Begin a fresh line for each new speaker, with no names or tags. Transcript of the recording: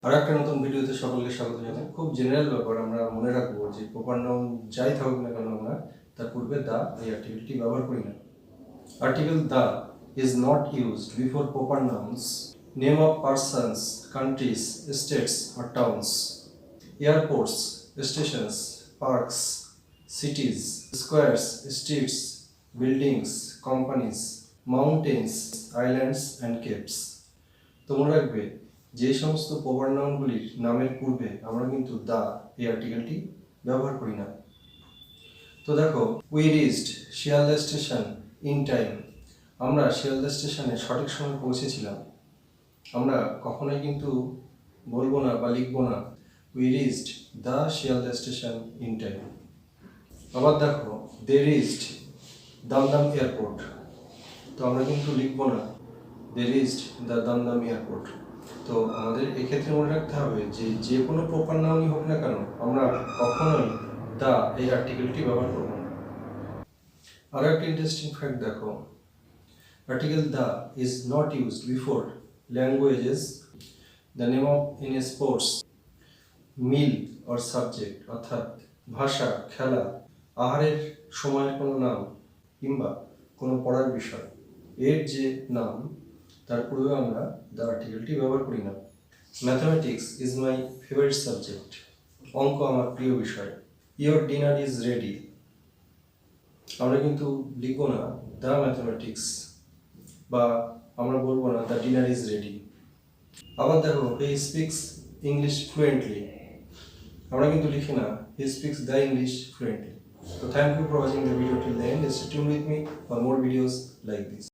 আর একটা নতুন ভিডিওতে সকলকে স্বাগত জানাই। খুব জেনারেল ব্যাপার, আমরা মনে রাখবো যে প্রপার নাউন যাই থাকুক না কেন আমরা তার পূর্বে দা এই আর্টিকেলটি ব্যবহার করি না। Article the is not used before proper nouns, name of persons, countries, states or towns, airports, stations, parks, cities, squares, streets, buildings, companies, mountains, islands and capes. তো মনে রাখবে যে সমস্ত প্রপার নাউনগুলির নামের পূর্বে আমরা কিন্তু দা এই আর্টিকেলটি ব্যবহার করি না। তো দেখো, we reached Sealdah station in time, আমরা শিয়ালদা স্টেশনে সঠিক সময় পৌঁছেছিলাম। আমরা কখনোই কিন্তু বলবো না বা লিখবো না we reached the Sealdah station in time. আবার দেখো, দে রিচড দমদম এয়ারপোর্ট, তো আমরা কিন্তু লিখবো না দে রিচড দ্য দমদম এয়ারপোর্ট। তো আমাদের এক্ষেত্রে মনে রাখতে হবে যে যে কোনো প্রপার নাউনই হোক না কেন আমরা কখনোই দা এই আর্টিকেলটি ব্যবহার করব না। আরও একটা ইন্টারেস্টিং ফ্যাক্ট দেখো, article the is not used before languages, the name of in sports, meal or subject, অর্থাৎ ভাষা, খেলা, আহারের সময়ের কোনো নাম কিংবা কোনো পড়ার বিষয় এর যে নাম তার পূর্বে আমরা দ্য আর্টিকেলটি ব্যবহার করি না। Mathematics is my favourite subject, অঙ্ক আমার প্রিয় বিষয়। ইয়োর ডিনার ইজ রেডি, আমরা কিন্তু লিখব না দ্য ম্যাথামেটিক্স বা আমরা বলবো না দ্য ডিনার ইজ রেডি। আবার দেখো, হি স্পিক্স ইংলিশ ফ্লুয়েন্টলি, আমরা কিন্তু লিখি না he speaks the English fluently. So thank you for watching the video till the end. Stay tuned with me for more videos like this.